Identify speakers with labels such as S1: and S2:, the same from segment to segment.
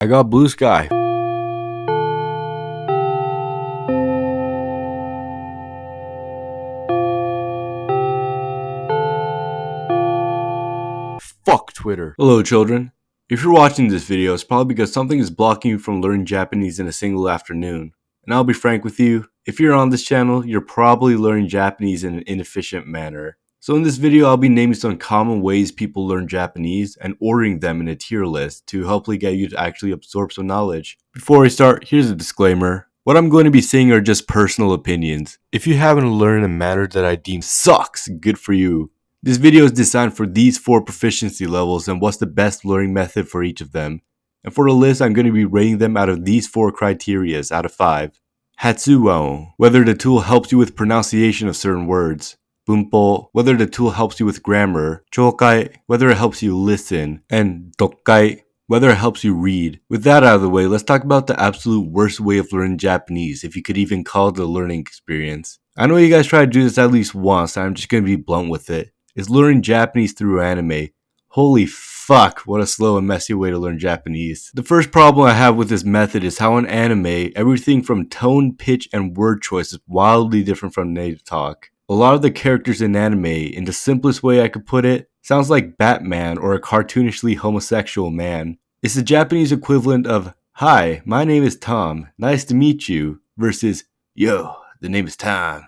S1: I got blue sky. Fuck Twitter. Hello children. If you're watching this video, it's probably because something is blocking you from learning Japanese in a single afternoon. And I'll be frank with you, if you're on this channel, you're probably learning Japanese in an inefficient manner. So in this video, I'll be naming some common ways people learn Japanese and ordering them in a tier list to hopefully get you to actually absorb some knowledge. Before I start, here's a disclaimer. What I'm going to be saying are just personal opinions. If you happen to learn in a manner that I deem sucks, good for you. This video is designed for these 4 proficiency levels and what's the best learning method for each of them. And for the list, I'm going to be rating them out of these 4 criterias out of 5. Hatsuo, whether the tool helps you with pronunciation of certain words. Bunpo, whether the tool helps you with grammar. Chokai, whether it helps you listen. And Dokkai, whether it helps you read. With that out of the way, let's talk about the absolute worst way of learning Japanese, if you could even call it a learning experience. I know you guys try to do this at least once, and I'm just going to be blunt with it. Is learning Japanese through anime. Holy fuck, what a slow and messy way to learn Japanese. The first problem I have with this method is how in anime, everything from tone, pitch, and word choice is wildly different from native talk. A lot of the characters in anime, in the simplest way I could put it, sounds like Batman or a cartoonishly homosexual man. It's the Japanese equivalent of, "Hi, my name is Tom, nice to meet you," versus, "Yo, the name is Tom,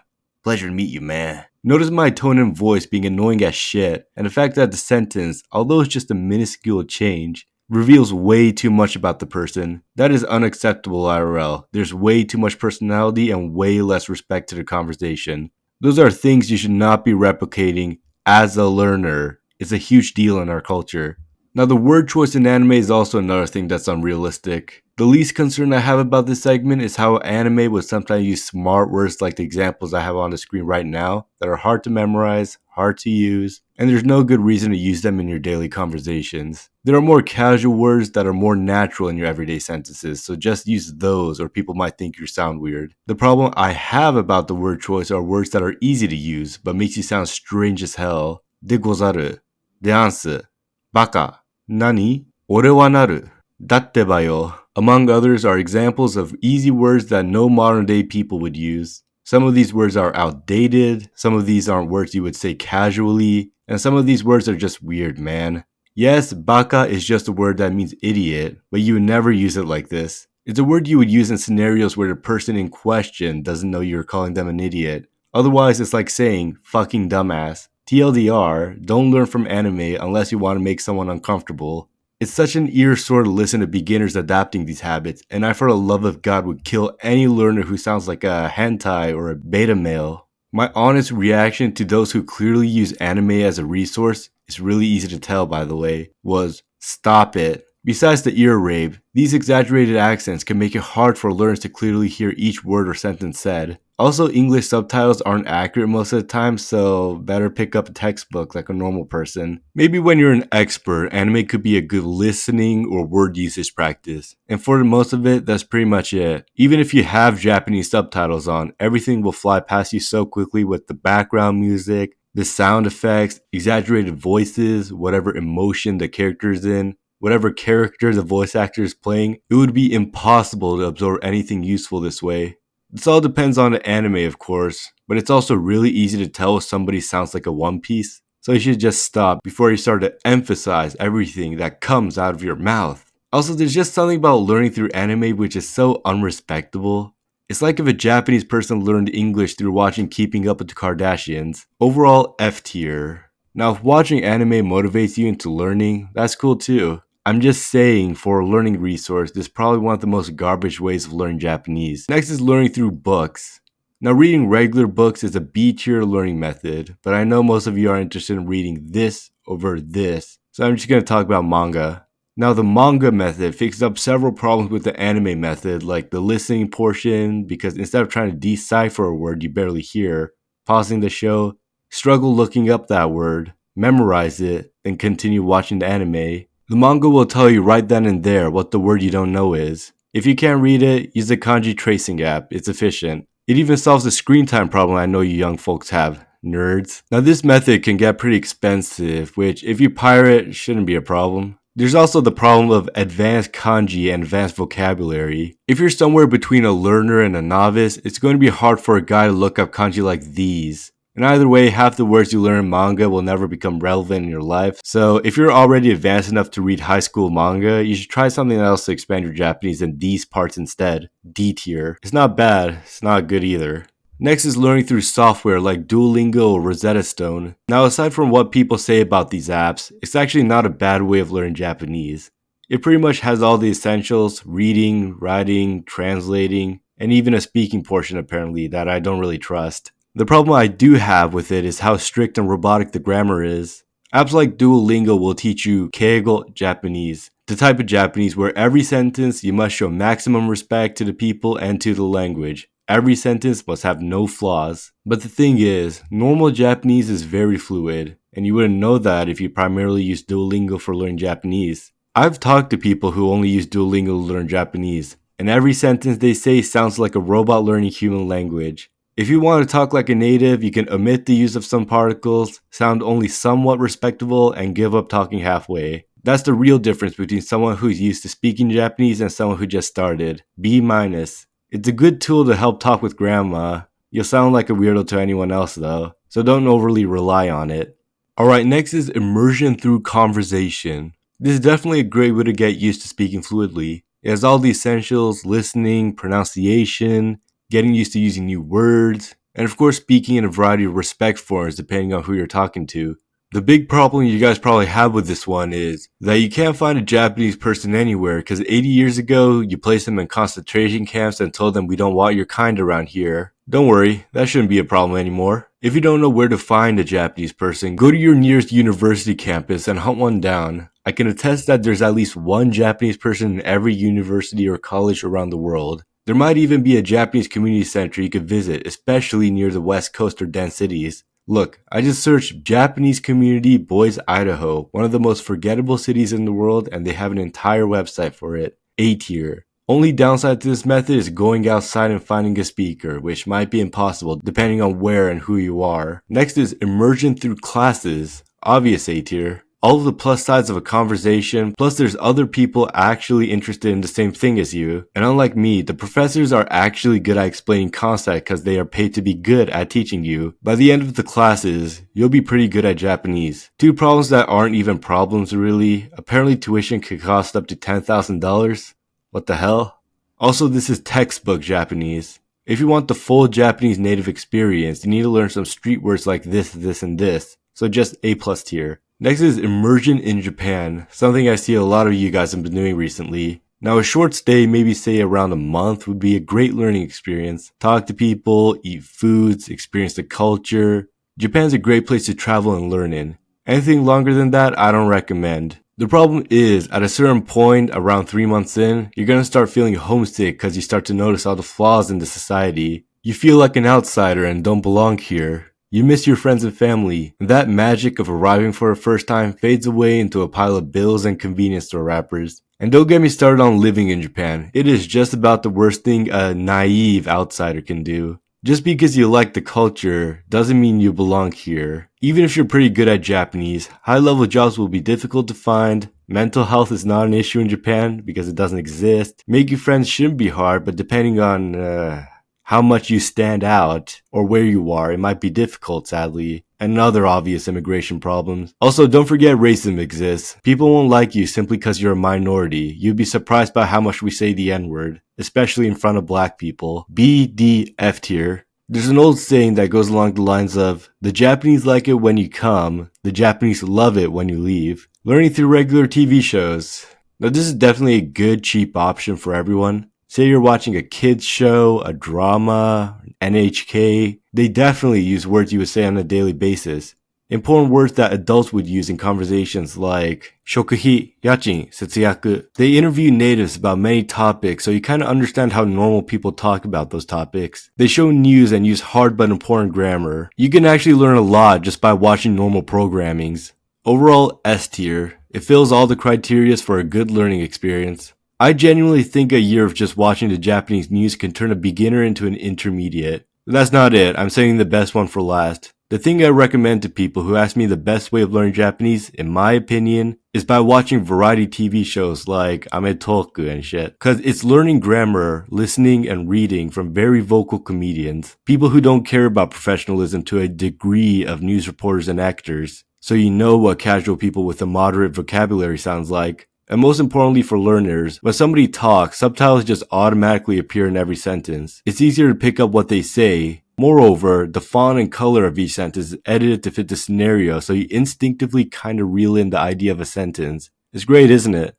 S1: pleasure to meet you, man." Notice my tone and voice being annoying as shit, and the fact that the sentence, although it's just a minuscule change, reveals way too much about the person. That is unacceptable IRL. There's way too much personality and way less respect to the conversation. Those are things you should not be replicating as a learner. It's a huge deal in our culture. Now the word choice in anime is also another thing that's unrealistic. The least concern I have about this segment is how anime would sometimes use smart words like the examples I have on the screen right now that are hard to memorize, hard to use, and there's no good reason to use them in your daily conversations. There are more casual words that are more natural in your everyday sentences, so just use those or people might think you sound weird. The problem I have about the word choice are words that are easy to use but makes you sound strange as hell. De gozaru, deansu, baka, nani, ore wa naru, datte ba yo. Among others are examples of easy words that no modern day people would use. Some of these words are outdated, some of these aren't words you would say casually, and some of these words are just weird, man. Yes, baka is just a word that means idiot, but you would never use it like this. It's a word you would use in scenarios where the person in question doesn't know you're calling them an idiot. Otherwise, it's like saying, fucking dumbass. TLDR, don't learn from anime unless you want to make someone uncomfortable. It's such an ear sore to listen to beginners adapting these habits, and I for the love of God would kill any learner who sounds like a hentai or a beta male. My honest reaction to those who clearly use anime as a resource, it's really easy to tell by the way, was stop it. Besides the ear rape, these exaggerated accents can make it hard for learners to clearly hear each word or sentence said. Also, English subtitles aren't accurate most of the time, so better pick up a textbook like a normal person. Maybe when you're an expert, anime could be a good listening or word usage practice. And for most of it, that's pretty much it. Even if you have Japanese subtitles on, everything will fly past you so quickly with the background music, the sound effects, exaggerated voices, whatever emotion the character is in. Whatever character the voice actor is playing, it would be impossible to absorb anything useful this way. This all depends on the anime, of course, but it's also really easy to tell if somebody sounds like a One Piece, so you should just stop before you start to emphasize everything that comes out of your mouth. Also, there's just something about learning through anime which is so unrespectable. It's like if a Japanese person learned English through watching Keeping Up with the Kardashians. Overall, F tier. Now, if watching anime motivates you into learning, that's cool too. I'm just saying, for a learning resource, this is probably one of the most garbage ways of learning Japanese. Next is learning through books. Now, reading regular books is a B tier learning method, but I know most of you are interested in reading this over this, so I'm just going to talk about manga. Now, the manga method fixes up several problems with the anime method, like the listening portion, because instead of trying to decipher a word you barely hear, pausing the show, struggle looking up that word, memorize it, then continue watching the anime. The manga will tell you right then and there what the word you don't know is. If you can't read it, use the kanji tracing app, it's efficient. It even solves the screen time problem I know you young folks have, nerds. Now this method can get pretty expensive, which if you pirate, shouldn't be a problem. There's also the problem of advanced kanji and advanced vocabulary. If you're somewhere between a learner and a novice, it's going to be hard for a guy to look up kanji like these. And either way, half the words you learn in manga will never become relevant in your life. So if you're already advanced enough to read high school manga, you should try something else to expand your Japanese in these parts instead. D tier. It's not bad, it's not good either. Next is learning through software like Duolingo or Rosetta Stone. Now, aside from what people say about these apps, it's actually not a bad way of learning Japanese. It pretty much has all the essentials: reading, writing, translating, and even a speaking portion apparently that I don't really trust. The problem I do have with it is how strict and robotic the grammar is. Apps like Duolingo will teach you Keigo Japanese, the type of Japanese where every sentence you must show maximum respect to the people and to the language. Every sentence must have no flaws. But the thing is, normal Japanese is very fluid, and you wouldn't know that if you primarily use Duolingo for learning Japanese. I've talked to people who only use Duolingo to learn Japanese, and every sentence they say sounds like a robot learning human language. If you want to talk like a native, you can omit the use of some particles, sound only somewhat respectable, and give up talking halfway. That's the real difference between someone who's used to speaking Japanese and someone who just started. B-. It's a good tool to help talk with grandma. You'll sound like a weirdo to anyone else though, so don't overly rely on it. Alright, next is immersion through conversation. This is definitely a great way to get used to speaking fluidly. It has all the essentials: listening, pronunciation, getting used to using new words, and of course speaking in a variety of respect forms depending on who you're talking to. The big problem you guys probably have with this one is that you can't find a Japanese person anywhere because 80 years ago you placed them in concentration camps and told them we don't want your kind around here. Don't worry, that shouldn't be a problem anymore. If you don't know where to find a Japanese person, go to your nearest university campus and hunt one down. I can attest that there's at least one Japanese person in every university or college around the world. There might even be a Japanese community center you could visit, especially near the west coast or dense cities. Look, I just searched Japanese community Boise, Idaho, one of the most forgettable cities in the world, and they have an entire website for it. A tier. Only downside to this method is going outside and finding a speaker, which might be impossible depending on where and who you are. Next is immersion through classes. Obvious A tier. All of the plus sides of a conversation, plus there's other people actually interested in the same thing as you. And unlike me, the professors are actually good at explaining concepts because they are paid to be good at teaching you. By the end of the classes, you'll be pretty good at Japanese. Two problems that aren't even problems really. Apparently tuition could cost up to $10,000. What the hell? Also, this is textbook Japanese. If you want the full Japanese native experience, you need to learn some street words like this, and this. So just A+ tier. Next is immersion in Japan, something I see a lot of you guys have been doing recently. Now a short stay, maybe say around a month, would be a great learning experience. Talk to people, eat foods, experience the culture. Japan's a great place to travel and learn in. Anything longer than that, I don't recommend. The problem is, at a certain point, around 3 months in, you're gonna start feeling homesick because you start to notice all the flaws in the society. You feel like an outsider and don't belong here. You miss your friends and family, and that magic of arriving for a first time fades away into a pile of bills and convenience store wrappers. And don't get me started on living in Japan. It is just about the worst thing a naive outsider can do. Just because you like the culture doesn't mean you belong here. Even if you're pretty good at Japanese, high-level jobs will be difficult to find. Mental health is not an issue in Japan because it doesn't exist. Making friends shouldn't be hard, but depending on how much you stand out or where you are, it might be difficult, sadly. And other obvious immigration problems. Also, don't forget racism exists. People won't like you simply because you're a minority. You'd be surprised by how much we say the N-word, especially in front of black people. B, D, F tier. There's an old saying that goes along the lines of, the Japanese like it when you come, the Japanese love it when you leave. Learning through regular TV shows. Now this is definitely a good, cheap option for everyone. Say you're watching a kids show, a drama, NHK, they definitely use words you would say on a daily basis. Important words that adults would use in conversations like shokuhi, yachin, setsuyaku. They interview natives about many topics, so you kind of understand how normal people talk about those topics. They show news and use hard but important grammar. You can actually learn a lot just by watching normal programmings. Overall, S tier. It fills all the criteria for a good learning experience. I genuinely think a year of just watching the Japanese news can turn a beginner into an intermediate. That's not it, I'm saving the best one for last. The thing I recommend to people who ask me the best way of learning Japanese, in my opinion, is by watching variety TV shows like Ametoku and shit. Cause it's learning grammar, listening, and reading from very vocal comedians. People who don't care about professionalism to a degree of news reporters and actors. So you know what casual people with a moderate vocabulary sounds like. And most importantly for learners, when somebody talks, subtitles just automatically appear in every sentence. It's easier to pick up what they say. Moreover, the font and color of each sentence is edited to fit the scenario, so you instinctively kind of reel in the idea of a sentence. It's great, isn't it?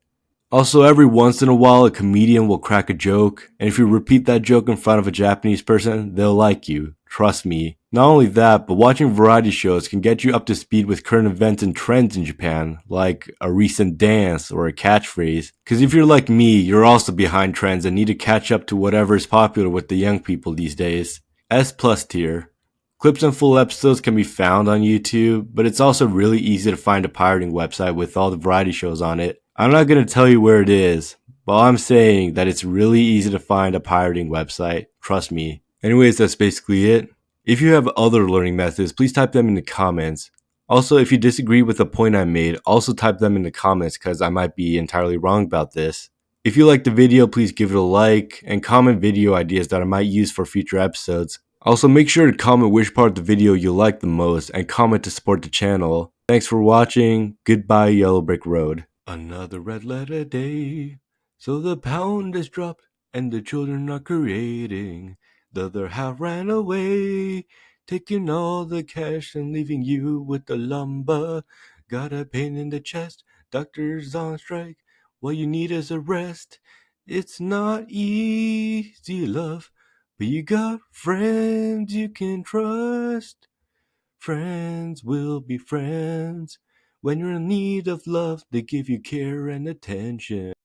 S1: Also, every once in a while, a comedian will crack a joke, and if you repeat that joke in front of a Japanese person, they'll like you. Trust me. Not only that, but watching variety shows can get you up to speed with current events and trends in Japan, like a recent dance or a catchphrase. Cause if you're like me, you're also behind trends and need to catch up to whatever is popular with the young people these days. S plus tier. Clips and full episodes can be found on YouTube, but it's also really easy to find a pirating website with all the variety shows on it. I'm not going to tell you where it is, but I'm saying that it's really easy to find a pirating website. Trust me. Anyways, that's basically it. If you have other learning methods, please type them in the comments. Also, if you disagree with the point I made, also type them in the comments because I might be entirely wrong about this. If you liked the video, please give it a like and comment video ideas that I might use for future episodes. Also, make sure to comment which part of the video you like the most and comment to support the channel. Thanks for watching. Goodbye, Yellow Brick Road. Another red letter day. So the pound is dropped and the children are creating. The other half ran away, taking all the cash and leaving you with the lumber. Got a pain in the chest, doctor's on strike. What you need is a rest. It's not easy, love, but you got friends you can trust. Friends will be friends. When you're in need of love, they give you care and attention.